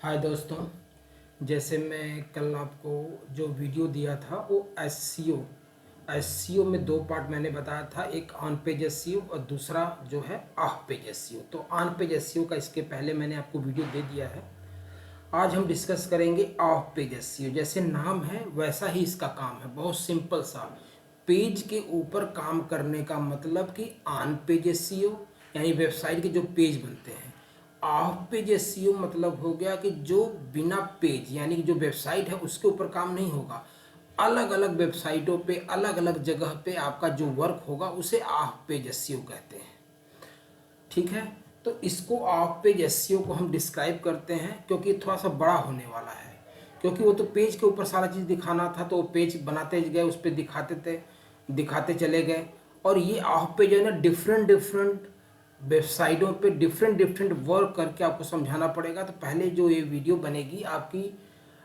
हाय दोस्तों। जैसे मैं कल आपको जो वीडियो दिया था वो एस सी ओ में दो पार्ट मैंने बताया था, एक ऑन पेज एस सी ओ और दूसरा जो है ऑफ पेज एस सी ओ। तो ऑन पेज एस सी ओ का इसके पहले मैंने आपको वीडियो दे दिया है। आज हम डिस्कस करेंगे ऑफ पेज एस सी ओ। जैसे नाम है वैसा ही इसका काम है, बहुत सिंपल सा। पेज के ऊपर काम करने का मतलब कि ऑन पेज एस सी ओ यानी वेबसाइट के जो पेज बनते हैं। ऑफ पेज एसईओ मतलब हो गया कि जो बिना पेज यानी कि जो वेबसाइट है उसके ऊपर काम नहीं होगा, अलग अलग वेबसाइटों पे अलग अलग जगह पे आपका जो वर्क होगा उसे ऑफ पेज एसईओ कहते हैं। ठीक है, तो इसको ऑफ पेज एसईओ को हम डिस्क्राइब करते हैं क्योंकि थोड़ा सा बड़ा होने वाला है। क्योंकि वो तो पेज के ऊपर सारा चीज़ दिखाना था, तो वो पेज बनाते गए, उस पर दिखाते चले गए। और ये ऑफ पेज है ना, डिफरेंट डिफरेंट वेबसाइटों पे डिफरेंट डिफरेंट वर्क करके आपको समझाना पड़ेगा। तो पहले जो ये वीडियो बनेगी आपकी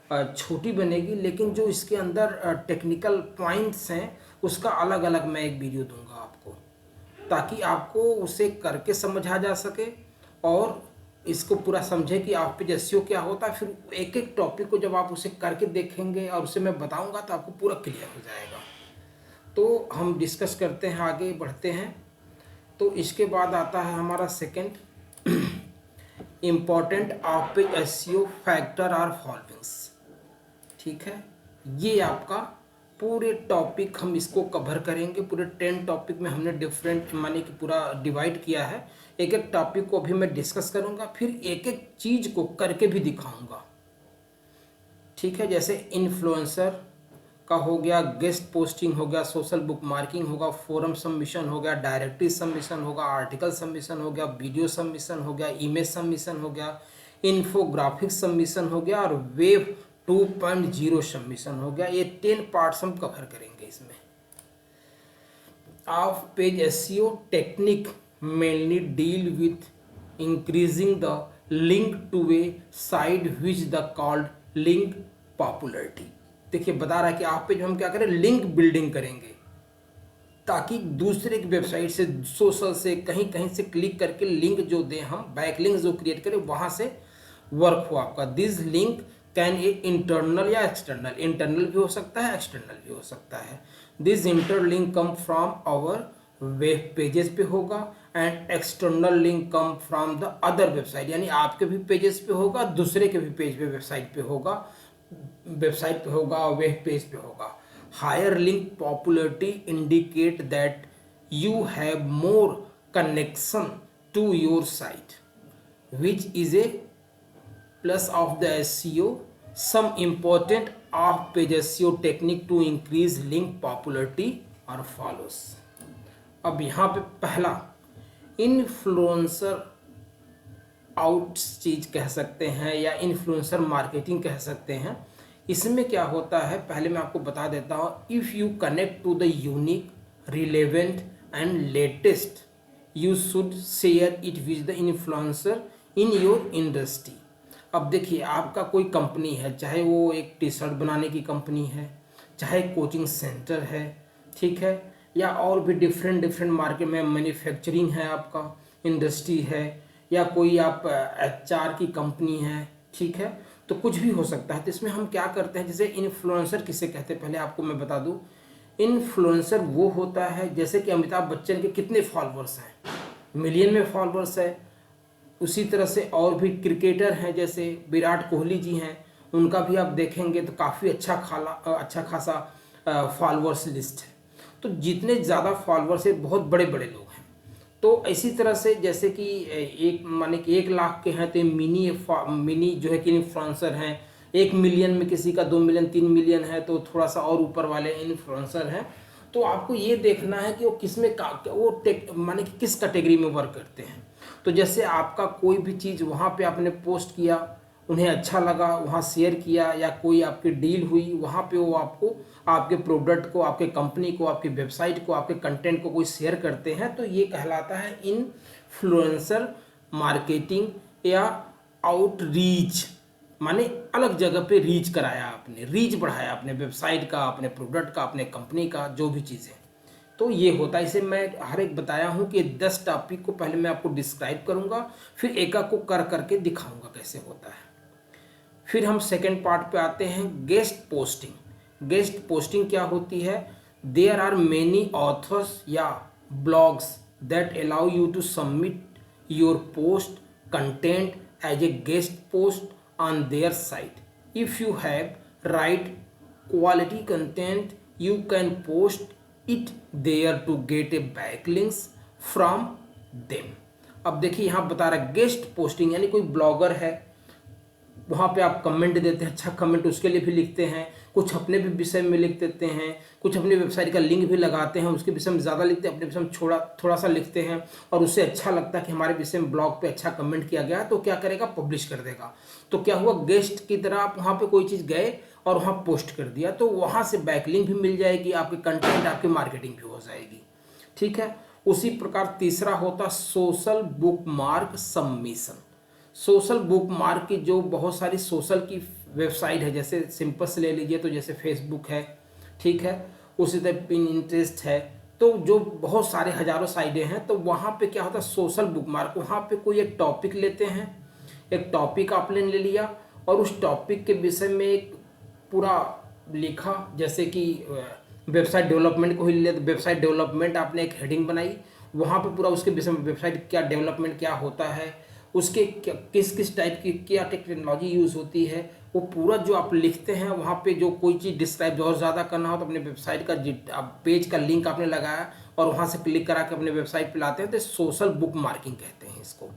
छोटी बनेगी, लेकिन जो इसके अंदर टेक्निकल पॉइंट्स हैं उसका अलग अलग मैं एक वीडियो दूंगा आपको, ताकि आपको उसे करके समझ आ जा सके और इसको पूरा समझें कि आप पे एसईओ क्या होता है। फिर एक एक टॉपिक को जब आप उसे करके देखेंगे और उसे मैं बताऊंगा तो आपको पूरा क्लियर हो जाएगा। तो हम डिस्कस करते हैं, आगे बढ़ते हैं। तो इसके बाद आता है हमारा second important off page SEO factor are followings. ठीक है, ये आपका पूरे टॉपिक हम इसको कवर करेंगे। पूरे 10 टॉपिक में हमने डिफरेंट माने कि पूरा डिवाइड किया है। एक एक टॉपिक को भी मैं डिस्कस करूंगा, फिर एक एक चीज को करके भी दिखाऊंगा। ठीक है, जैसे इन्फ्लुएंसर का हो गया, गेस्ट पोस्टिंग हो गया, सोशल बुक मार्किंग होगा, फोरम सबमिशन हो गया, डायरेक्टरी सबमिशन होगा, आर्टिकल सबमिशन हो गया, वीडियो सबमिशन हो गया, इमेज सबमिशन हो गया, इन्फोग्राफिक्स सबमिशन हो गया और वेब 2.0 सबमिशन हो गया। ये 10 पार्ट्स हम कवर करेंगे इसमें। Off page SEO technique mainly deal with increasing the link to a site which the called link popularity. देखिए बता रहा है कि ऑफ पेज हम क्या करें, लिंक बिल्डिंग करेंगे ताकि दूसरे की वेबसाइट से, सोशल से, कहीं कहीं से क्लिक करके लिंक जो दें, हम बैक लिंक जो क्रिएट करें वहां से वर्क हो आपका। This link can a internal या एक्सटर्नल, इंटरनल भी हो सकता है, एक्सटर्नल भी हो सकता है। This inter link come from our web pages पे होगा and external link come from the other website, यानी आपके भी पेजेस पे होगा, दूसरे के भी पेज पे वेबसाइट पे होगा, वेब पेज पे होगा। Higher link popularity indicate that you have more connection to your site which is a plus of the SEO. Some important off page SEO technique to increase link popularity or follows. अब यहाँ पे पहला influencer out चीज कह सकते हैं या influencer marketing कह सकते हैं। इसमें क्या होता है पहले मैं आपको बता देता हूँ। If you connect to the unique, relevant and latest, you should share it with the influencer in your industry. अब देखिए आपका कोई कंपनी है, चाहे वो एक टी शर्ट बनाने की कंपनी है, चाहे कोचिंग सेंटर है, ठीक है, या और भी डिफरेंट डिफरेंट मार्केट में मैन्युफैक्चरिंग है, आपका इंडस्ट्री है, या कोई आप एचआर की कंपनी है, ठीक है, तो कुछ भी हो सकता है। तो इसमें हम क्या करते हैं, जैसे इन्फ्लुएंसर किसे कहते हैं पहले आपको मैं बता दूं। इन्फ्लुएंसर वो होता है, जैसे कि अमिताभ बच्चन के कितने फॉलोअर्स हैं, मिलियन में फॉलोअर्स है। उसी तरह से और भी क्रिकेटर हैं, जैसे विराट कोहली जी हैं, उनका भी आप देखेंगे तो काफ़ी अच्छा खासा फॉलोअर्स लिस्ट है। तो जितने ज़्यादा फॉलोअर्स है बहुत बड़े बड़े लोग हैं। तो इसी तरह से जैसे कि एक माने कि 1 लाख के हैं तो मिनी जो है कि इन्फ्लुएंसर हैं। 1 मिलियन में किसी का 2 मिलियन 3 मिलियन है तो थोड़ा सा और ऊपर वाले इन्फ्लुएंसर हैं। तो आपको ये देखना है कि वो किस में माने कि किस कैटेगरी में वर्क करते हैं। तो जैसे आपका कोई भी चीज़ वहाँ पे आपने पोस्ट किया, उन्हें अच्छा लगा, वहाँ शेयर किया, या कोई आपकी डील हुई वहाँ पे वो आपको आपके प्रोडक्ट को, आपके कंपनी को, आपकी वेबसाइट को, आपके कंटेंट को कोई शेयर करते हैं, तो ये कहलाता है इन्फ्लुएंसर मार्केटिंग या आउटरीच। माने अलग जगह पे रीच कराया आपने, रीच बढ़ाया अपने वेबसाइट का, अपने प्रोडक्ट का, अपने कंपनी का, जो भी चीज़ है। तो ये होता है। इसे मैं हर एक बताया हूँ कि 10 टॉपिक को पहले मैं आपको डिस्क्राइब करूँगा, फिर एक एक को कर करके दिखाऊँगा कैसे होता है। फिर हम सेकेंड पार्ट पे आते हैं, गेस्ट पोस्टिंग। गेस्ट पोस्टिंग क्या होती है? देयर आर मेनी ऑथर्स या blogs that allow you to submit your post content as a guest post on their site. If you have write quality content you can post it there to get a backlinks from them। अब देखिए यहाँ बता रहा है guest posting, यानी कोई blogger है, वहाँ पे आप कमेंट देते हैं, अच्छा कमेंट उसके लिए भी लिखते हैं, कुछ अपने भी विषय में लिख देते हैं, कुछ अपनी वेबसाइट का लिंक भी लगाते हैं, उसके विषय में ज़्यादा लिखते हैं, अपने विषय में थोड़ा सा लिखते हैं, और उससे अच्छा लगता है कि हमारे विषय में ब्लॉग पे अच्छा कमेंट किया गया, तो क्या करेगा, पब्लिश कर देगा। तो क्या हुआ, गेस्ट की तरह आप वहाँ पे कोई चीज़ गए और वहाँ पोस्ट कर दिया, तो वहाँ से बैकलिंक भी मिल जाएगी, आपके कंटेंट, आपकी मार्केटिंग भी हो जाएगी। ठीक है। उसी प्रकार तीसरा होता social bookmark submission. Social bookmark की जो बहुत सारी सोशल की वेबसाइट है, जैसे सिंपल से ले लीजिए तो जैसे फेसबुक है, ठीक है, उसी तरह पिनिंटरेस्ट है, तो जो बहुत सारे हजारों साइटें हैं, तो वहाँ पे क्या होता है, सोशल बुकमार्क, वहाँ पे कोई एक टॉपिक लेते हैं, एक टॉपिक आपने ले लिया और उस टॉपिक के विषय में एक पूरा लिखा, जैसे कि वेबसाइट डेवलपमेंट को ही ले, वेबसाइट डेवलपमेंट आपने एक हेडिंग बनाई, वहाँ पे पूरा उसके विषय में वेबसाइट क्या डेवलपमेंट क्या होता है, उसके किस किस टाइप की क्या टेक्नोलॉजी यूज़ होती है, वो पूरा जो आप लिखते हैं, वहाँ पे जो कोई चीज़ डिस्क्राइब और ज़्यादा करना हो तो अपने वेबसाइट का पेज का लिंक आपने लगाया और वहाँ से क्लिक करा के अपने वेबसाइट पे लाते हैं, तो सोशल बुक मार्किंग कहते हैं इसको।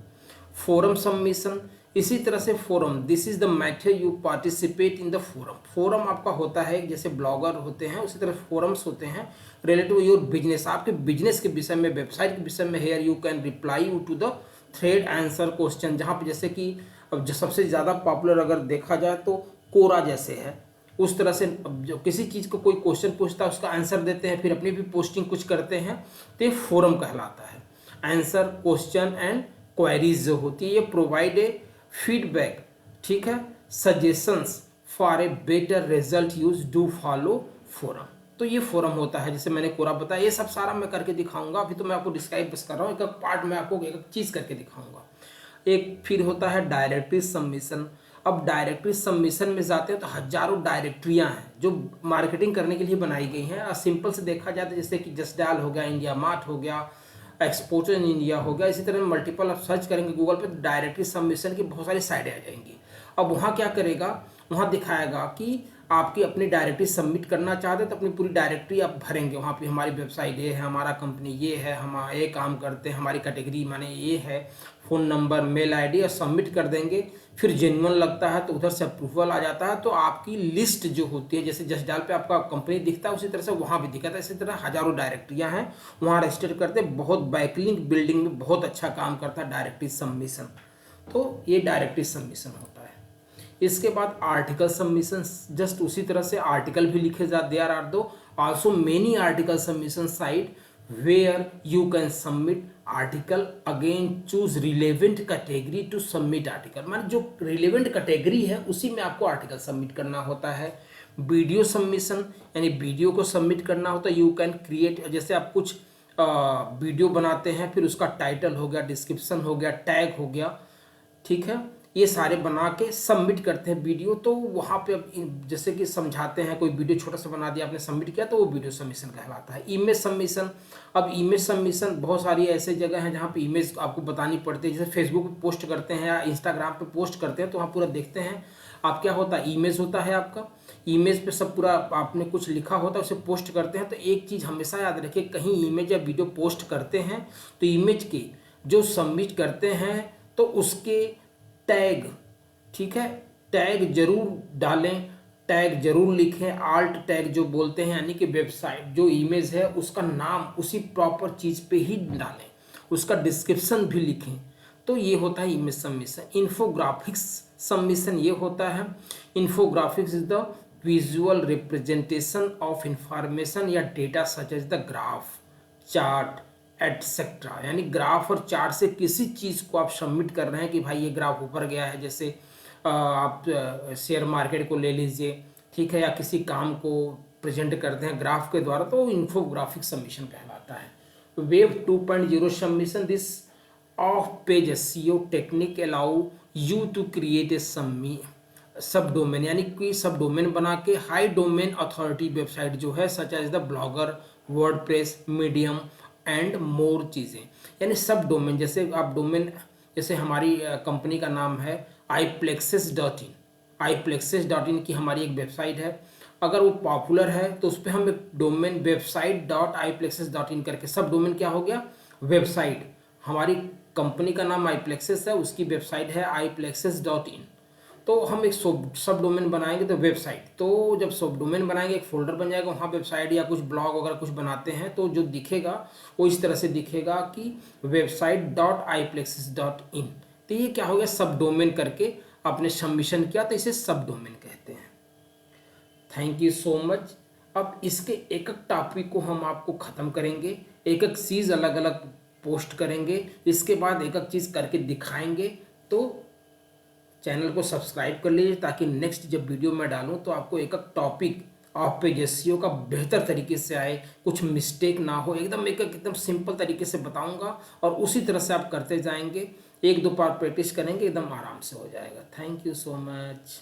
फोरम सबमिशन, इसी तरह से forum, this is the method you participate in the forum. Forum आपका होता है, जैसे ब्लॉगर होते हैं उसी तरह फोरम्स होते हैं रिलेटिव योर बिजनेस, आपके बिजनेस के विषय में, वेबसाइट के विषय में। Here you can reply you to the thread answer question, जहाँ पे जैसे कि अब जो सबसे ज़्यादा पॉपुलर अगर देखा जाए तो कोरा जैसे है, उस तरह से जो किसी चीज़ को कोई क्वेश्चन पूछता है उसका आंसर देते हैं, फिर अपनी भी पोस्टिंग कुछ करते हैं, तो ये फोरम कहलाता है। आंसर क्वेश्चन एंड क्वेरीज जो होती है, ये प्रोवाइड ए फीडबैक, ठीक है, suggestions for a better result use do follow forum. तो ये फोरम होता है, जैसे मैंने कोरा बताया, ये सब सारा मैं करके दिखाऊंगा, अभी तो मैं आपको डिस्क्राइब बस कर रहा हूँ, एक एक पार्ट में आपको एक एक चीज़ करके दिखाऊंगा। एक फिर होता है डायरेक्टरी सबमिशन। अब डायरेक्टरी सबमिशन में जाते हैं तो हजारों डायरेक्टरियाँ हैं जो मार्केटिंग करने के लिए बनाई गई हैं, और सिंपल से देखा जाए तो जैसे कि जस्ट डायल हो गया, इंडिया मार्ट हो गया, एक्सपोर्टर इन इंडिया हो गया, इसी तरह मल्टीपल आप सर्च करेंगे गूगल पे तो डायरेक्टरी सबमिशन की बहुत सारी साइटें आ जाएंगी। अब वहाँ क्या करेगा, वहाँ दिखाएगा कि आपकी अपनी डायरेक्टरी सबमिट करना चाहते हैं तो अपनी पूरी डायरेक्टरी आप भरेंगे, वहाँ पे हमारी वेबसाइट ये है, हमारा कंपनी ये है, हम ये काम करते हैं, हमारी कैटेगरी माने ये है, फ़ोन नंबर, मेल आईडी, और सबमिट कर देंगे। फिर जेन्युइन लगता है तो उधर से अप्रूवल आ जाता है, तो आपकी लिस्ट जो होती है, जैसे जस्ट डायल पे आपका कंपनी दिखता है उसी तरह से वहाँ भी दिखता है। इसी तरह हजारों डायरेक्टरियाँ हैं, वहाँ रजिस्टर करते, बहुत बैकलिंक बिल्डिंग में बहुत अच्छा काम करता है डायरेक्टरी सबमिशन। तो ये डायरेक्टरी सबमिशन होता है। इसके बाद आर्टिकल सबमिशन, जस्ट उसी तरह से आर्टिकल भी लिखे जाते, there are do also many article submission site where you can submit article, again choose relevant category to submit article, माने जो रिलेवेंट कैटेगरी है उसी में आपको आर्टिकल सबमिट करना होता है। वीडियो सबमिशन, यानी वीडियो को सबमिट करना होता है, यू कैन क्रिएट, जैसे आप कुछ वीडियो बनाते हैं, फिर उसका टाइटल हो गया, डिस्क्रिप्शन हो गया, टैग हो गया, ठीक है, ये सारे बना के सबमिट करते हैं वीडियो। तो वहाँ पे अब जैसे कि समझाते हैं, कोई वीडियो छोटा सा बना दिया आपने, सबमिट किया, तो वो वीडियो सबमिशन कहलाता है। इमेज सबमिशन, अब इमेज सबमिशन बहुत सारी ऐसे जगह हैं जहाँ पे इमेज आपको बतानी पड़ती है, जैसे फेसबुक पे पोस्ट करते हैं या इंस्टाग्राम पे पोस्ट करते हैं, तो वहाँ पूरा देखते हैं आप, क्या होता है, इमेज होता है आपका, इमेज पे सब पूरा आपने कुछ लिखा होता है, उसे पोस्ट करते हैं। तो एक चीज़ हमेशा याद रखिए, कहीं इमेज या वीडियो पोस्ट करते हैं तो इमेज के जो सबमिट करते हैं तो उसके टैग, ठीक है, टैग जरूर डालें, टैग जरूर लिखें, आल्ट टैग जो बोलते हैं, यानी कि वेबसाइट जो इमेज है उसका नाम उसी प्रॉपर चीज़ पे ही डालें, उसका डिस्क्रिप्शन भी लिखें। तो ये होता है इमेज सबमिशन। इन्फोग्राफिक्स सबमिशन ये होता है, infographics is the visual representation of information या data such as the graph, chart etcetera, यानी ग्राफ और चार्ट से किसी चीज़ को आप सबमिट कर रहे हैं कि भाई ये ग्राफ ऊपर गया है, जैसे आप शेयर मार्केट को ले लीजिए, ठीक है, या किसी काम को प्रेजेंट करते हैं ग्राफ के द्वारा, तो इन्फोग्राफिक सबमिशन कहलाता है। Web 2.0 submission, this off page SEO technique allow you to create a sub domain, यानी कि सब डोमेन बना के हाई डोमेन अथॉरिटी वेबसाइट जो है such as the Blogger, WordPress, Medium and more चीज़ें, यानी सब डोमेन। जैसे आप डोमेन, जैसे हमारी कंपनी का नाम है iplexis.in, iplexis.in की हमारी एक वेबसाइट है, अगर वो पॉपुलर है तो उस पर हम एक डोमेन website.iplexis.in करके, सब डोमेन क्या हो गया, वेबसाइट। हमारी कंपनी का नाम iplexis है, उसकी वेबसाइट है iplexis.in। तो हम एक सब डोमेन बनाएंगे तो वेबसाइट, तो जब सब डोमेन बनाएंगे एक फोल्डर बन जाएगा, वहाँ वेबसाइट या कुछ ब्लॉग वगैरह कुछ बनाते हैं तो जो दिखेगा वो इस तरह से दिखेगा कि website.iplexis.in। तो ये क्या हो गया, सब डोमेन करके आपने सबमिशन किया तो इसे सब डोमेन कहते हैं। Thank you so much. अब इसके एक एक टॉपिक को हम आपको ख़त्म करेंगे, एक एक चीज़ अलग अलग पोस्ट करेंगे, इसके बाद एक एक चीज़ करके दिखाएंगे। तो चैनल को सब्सक्राइब कर लीजिए ताकि नेक्स्ट जब वीडियो मैं डालूं तो आपको एक एक टॉपिक ऑफ पेज एसईओ का बेहतर तरीके से आए, कुछ मिस्टेक ना हो, एकदम एक एकदम सिंपल तरीके से बताऊंगा और उसी तरह से आप करते जाएंगे, एक दो बार प्रैक्टिस करेंगे एकदम आराम से हो जाएगा। Thank you so much.